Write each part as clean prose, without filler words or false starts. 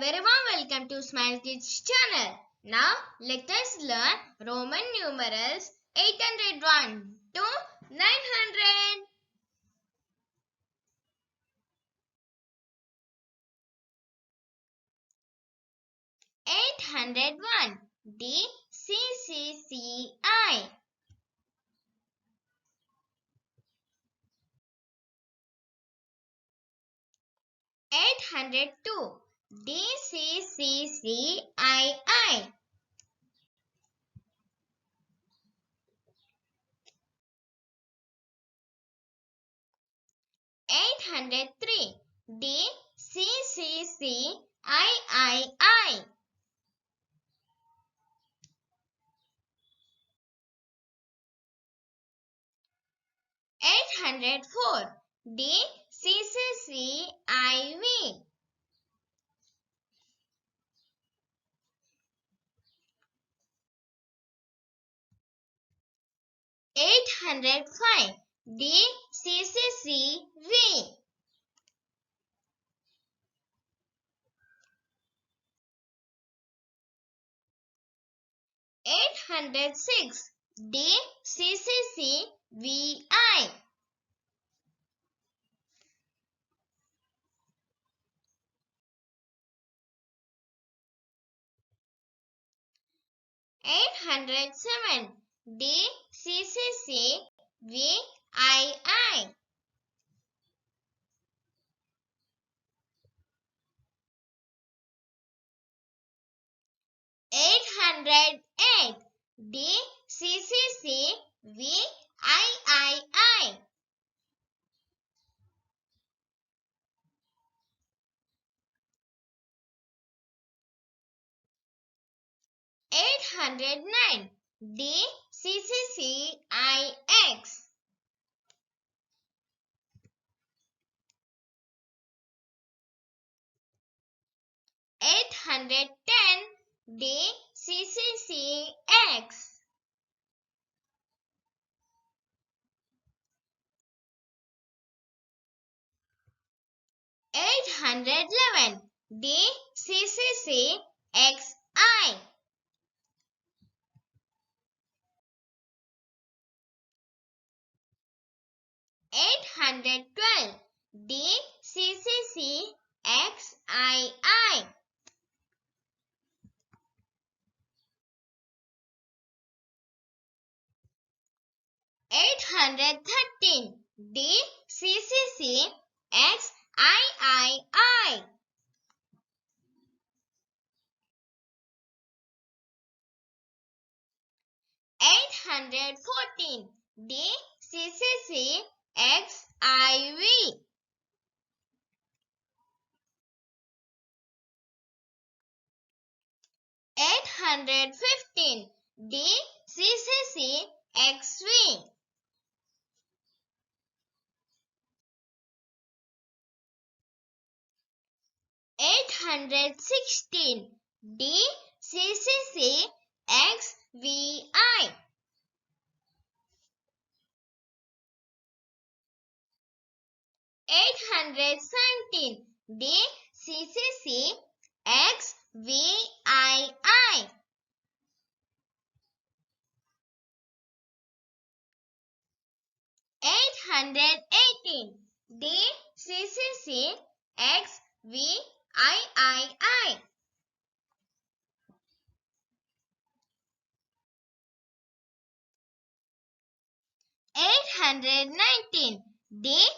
very warm welcome to Smile Kids channel. Now let us learn Roman numerals 801 to 900. 801 DCCCI. 802 DCCCII. 803 DCCCIII. 804 DCCCIV. 805 DCCCV. 806 DCCCVI. 807 DCCCVII. 808 DCCCVII. 809 DCCCIX. 810 DCCCX. 811 DCCCXI. 812 DCCCXII. 813 DCCCXIII. 814 DCCCXIV. 815 DCCCXV. 816 DCCCXVI. 817 DCCCXVII. 818 DCCCXVII. 819 DCCCXIX.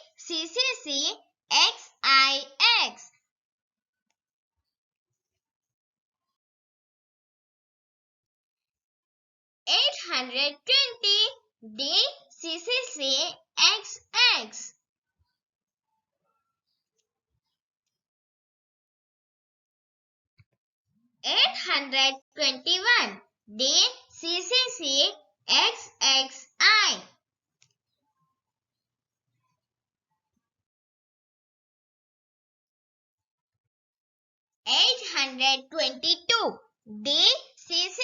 820 DCCCXX. 821 DCCCXXI. 822 DCCCXXII.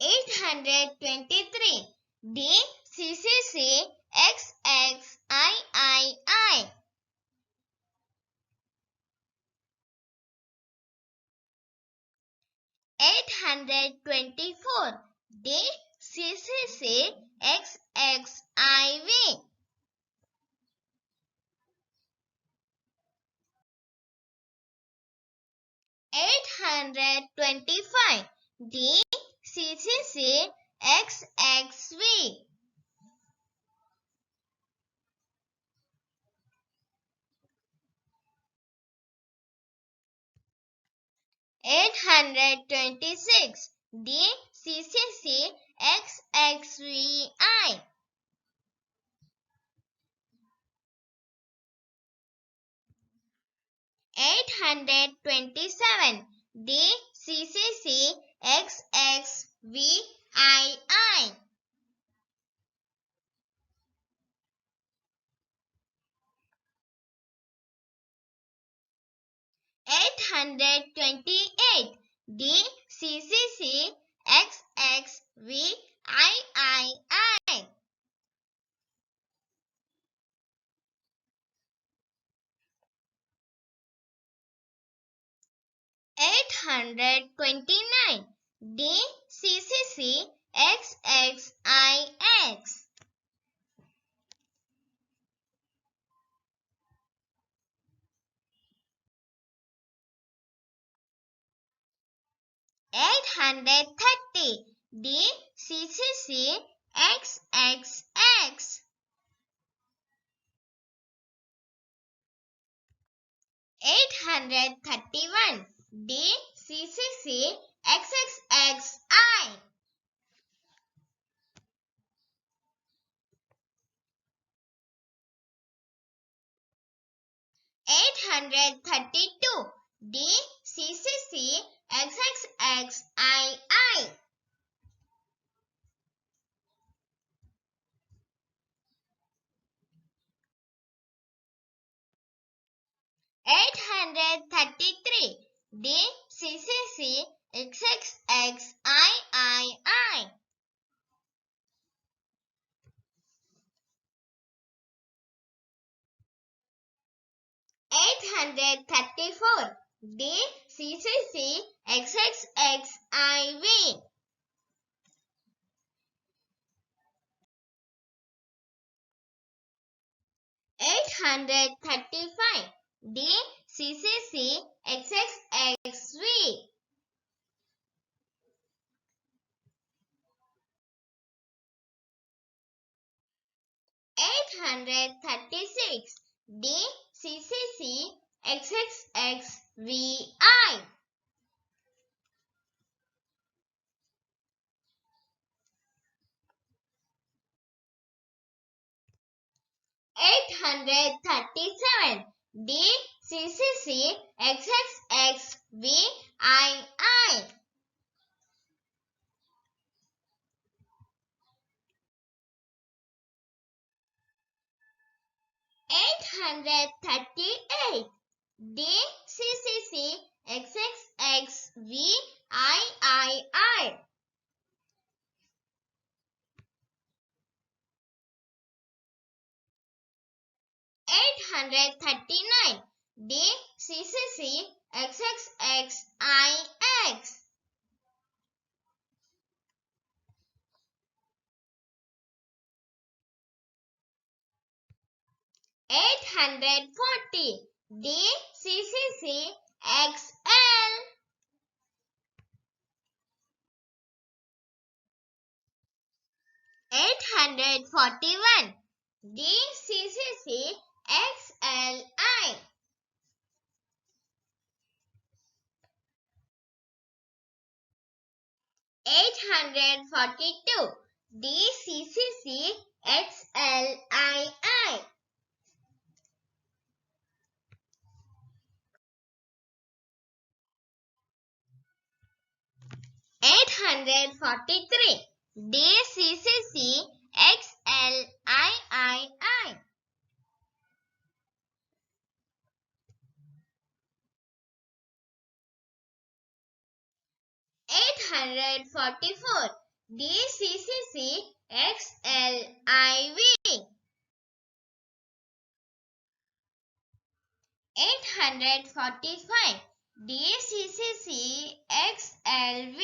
823 DCCCXXIII. 824. DCCCXXIV. 825. DCCCXXV. 826. DCCCXXVI. 827. DCCCXXVII. 828. DCCCXXVIII. 829. DCCCXXIX. 830. DCCCXXX. 831. DCCCXXXI. 832. DCCCXXXII. 833. DCCCXXXII. 834. DCCCXXXIV. 835. DCCCXXXV. 836. DCCCXXXVI. 837. DCCCXXXVII. 838. DCCCXXXVII. 839. DCCCXXXIX. 840. DCCCXL. 841. DCCCXLI. 842. DCCCXLII. 843. DCCCXLII. 844. DCCCXLIV 845 DCCCXLV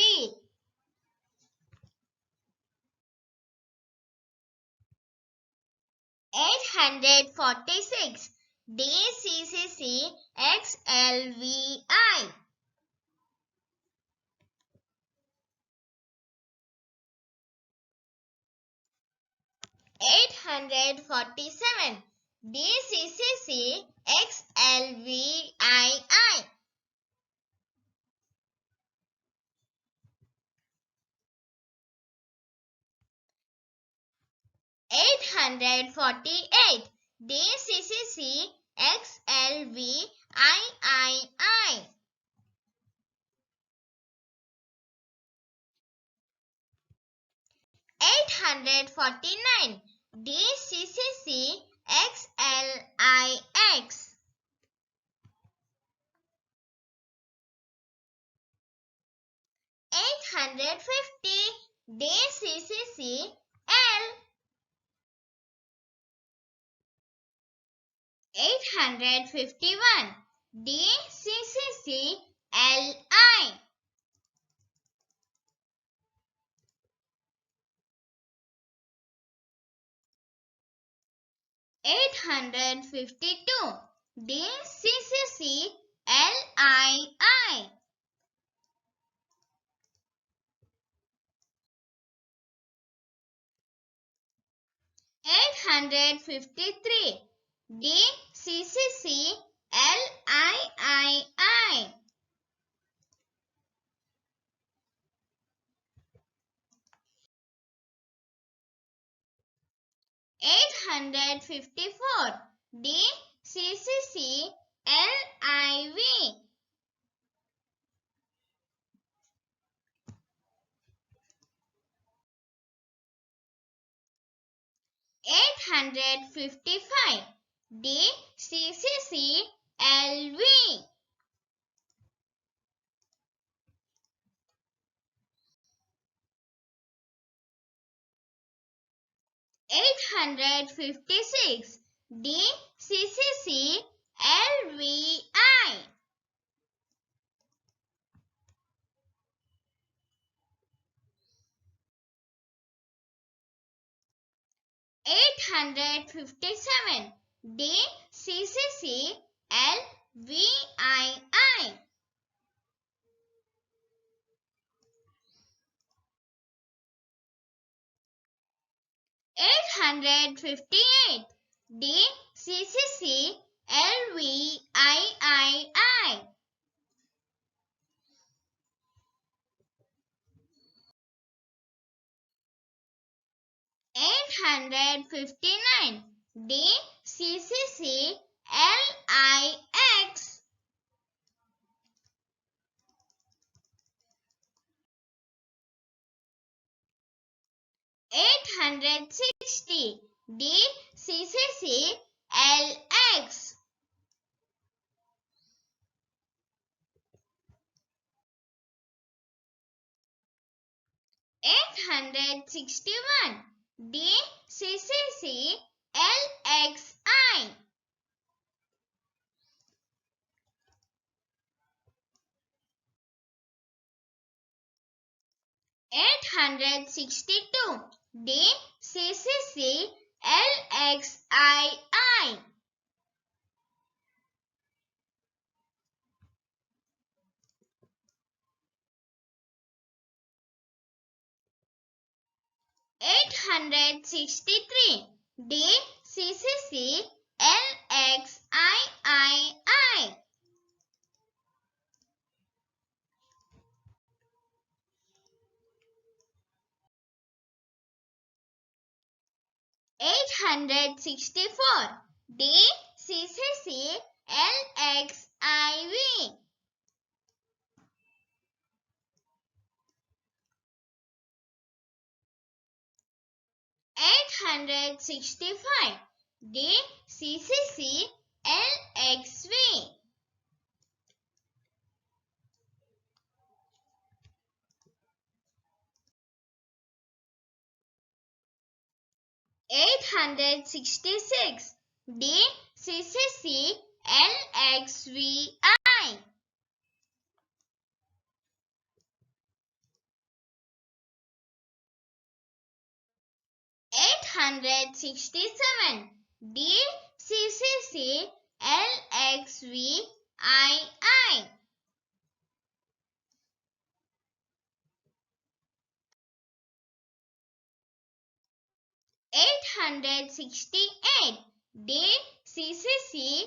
846 DCCCXLVI 847 DCCCXLVII 848 DCCCXLVIII 849 DCCCXLIX 850 DCCCL 851 DCCCLI 852 DCCCLII 853 DCCCLIII 854 DCCCLIV 855 DCCCLV 856 DCCCLVI 857 DCCCLVII 858 DCCCLVIII 859 DCCCLIX 860 DCCCLX 861 DCCCLXI 862 DCCCLXII 863 DCCCLXII 864 DCCCLXIV 865 DCCCLXV 866 DCCCI 867 DCCCI 868 DCCCI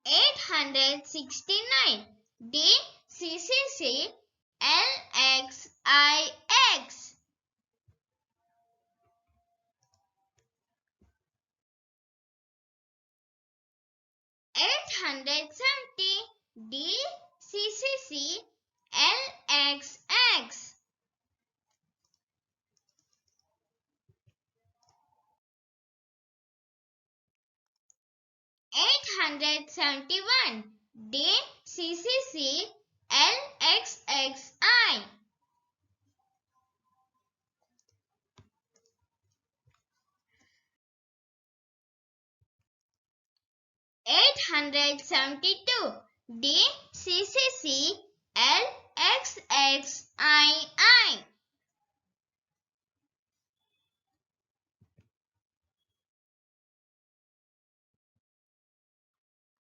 869 DCCCI 870 DCCCI 871 DCCCI 872 DCCCI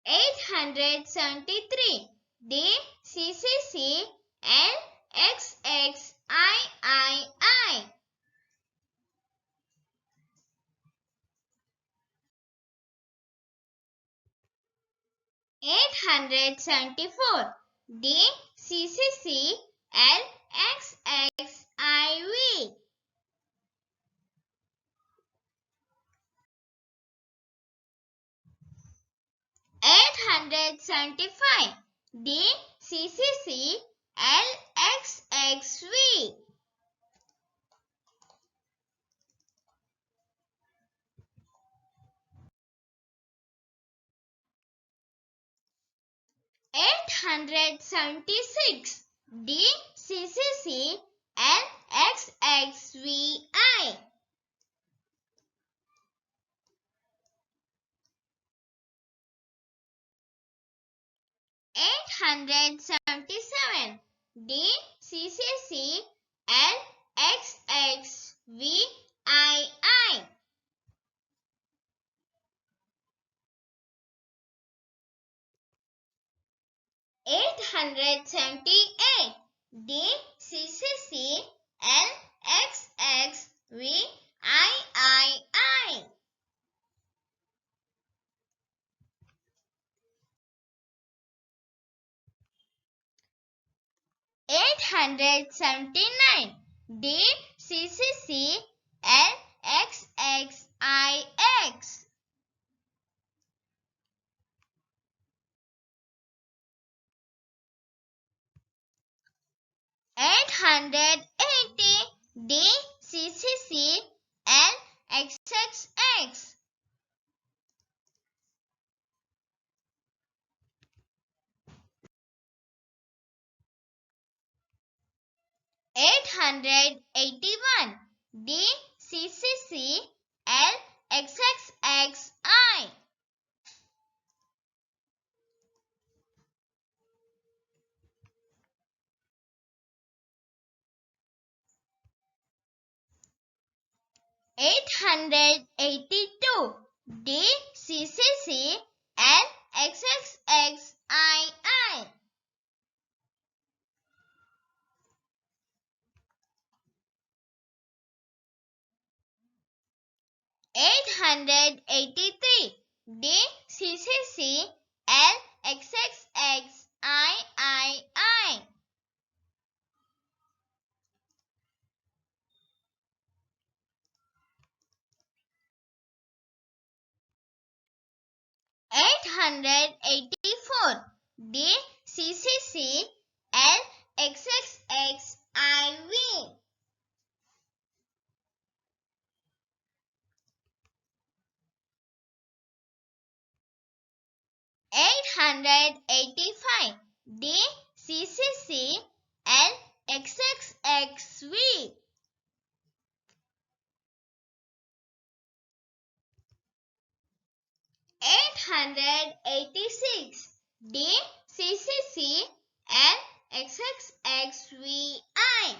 873 DCCCI 874 DCCCI 875 DCCCI 876 DCCCI 877 DCCCI 878 DCCCI 879 DCCCI 880 DCCCI 881 DCCCI 882 DCCCI 883 DCCCI 884 DCCCI 8 885 DCCCI XXXV 886 DCCCI XXXVI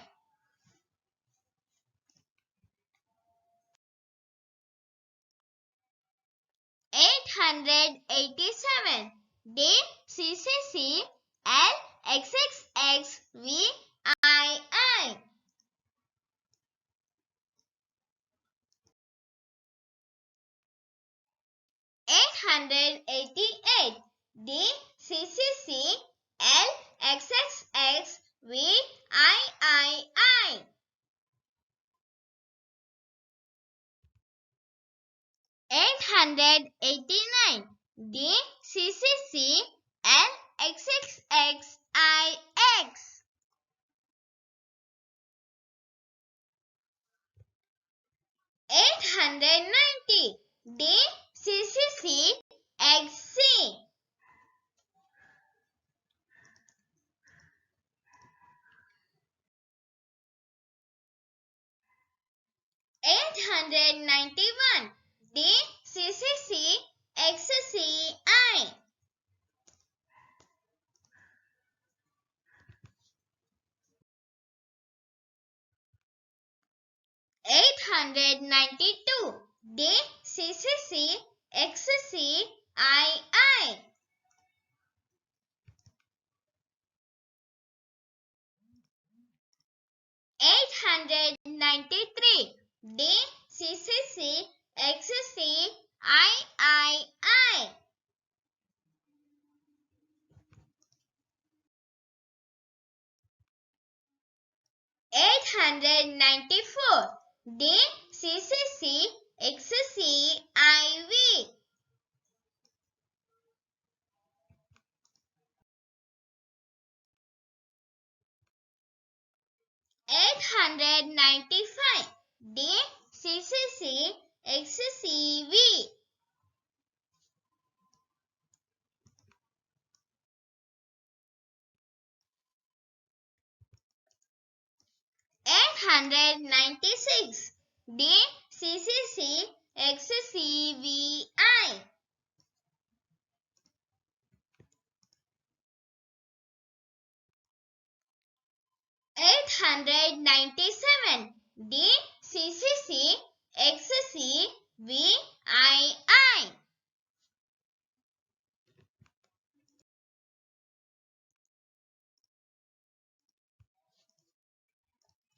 887 DCCCI XXXVII 888 DCCCI XXXVIII 889 DCCCI XXXIX 890 DCCCI XC 891 DCCCI XCI 892 DCCCI XCII 893 DCCCI XCII 894 DCCCI XCIV 895 DCCCI XCV 896 DCCCI XCVI 897 DCCCI XCVII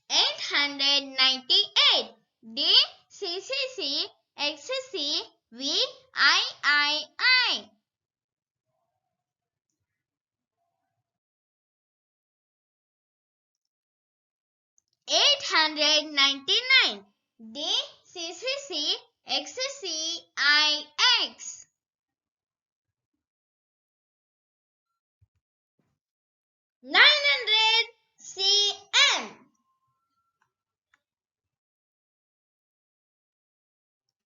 898 DCCCI XCVII 899 DCCCI XCIX 900 cm.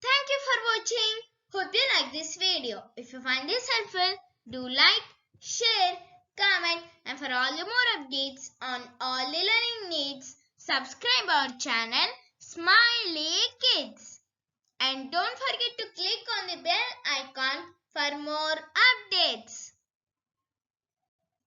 Thank you for watching. Hope you like this video. If you find this helpful, do like, share, comment, and for all the more updates on all the learning needs, subscribe our channel Smiley Kids. And don't forget to click on the bell icon for more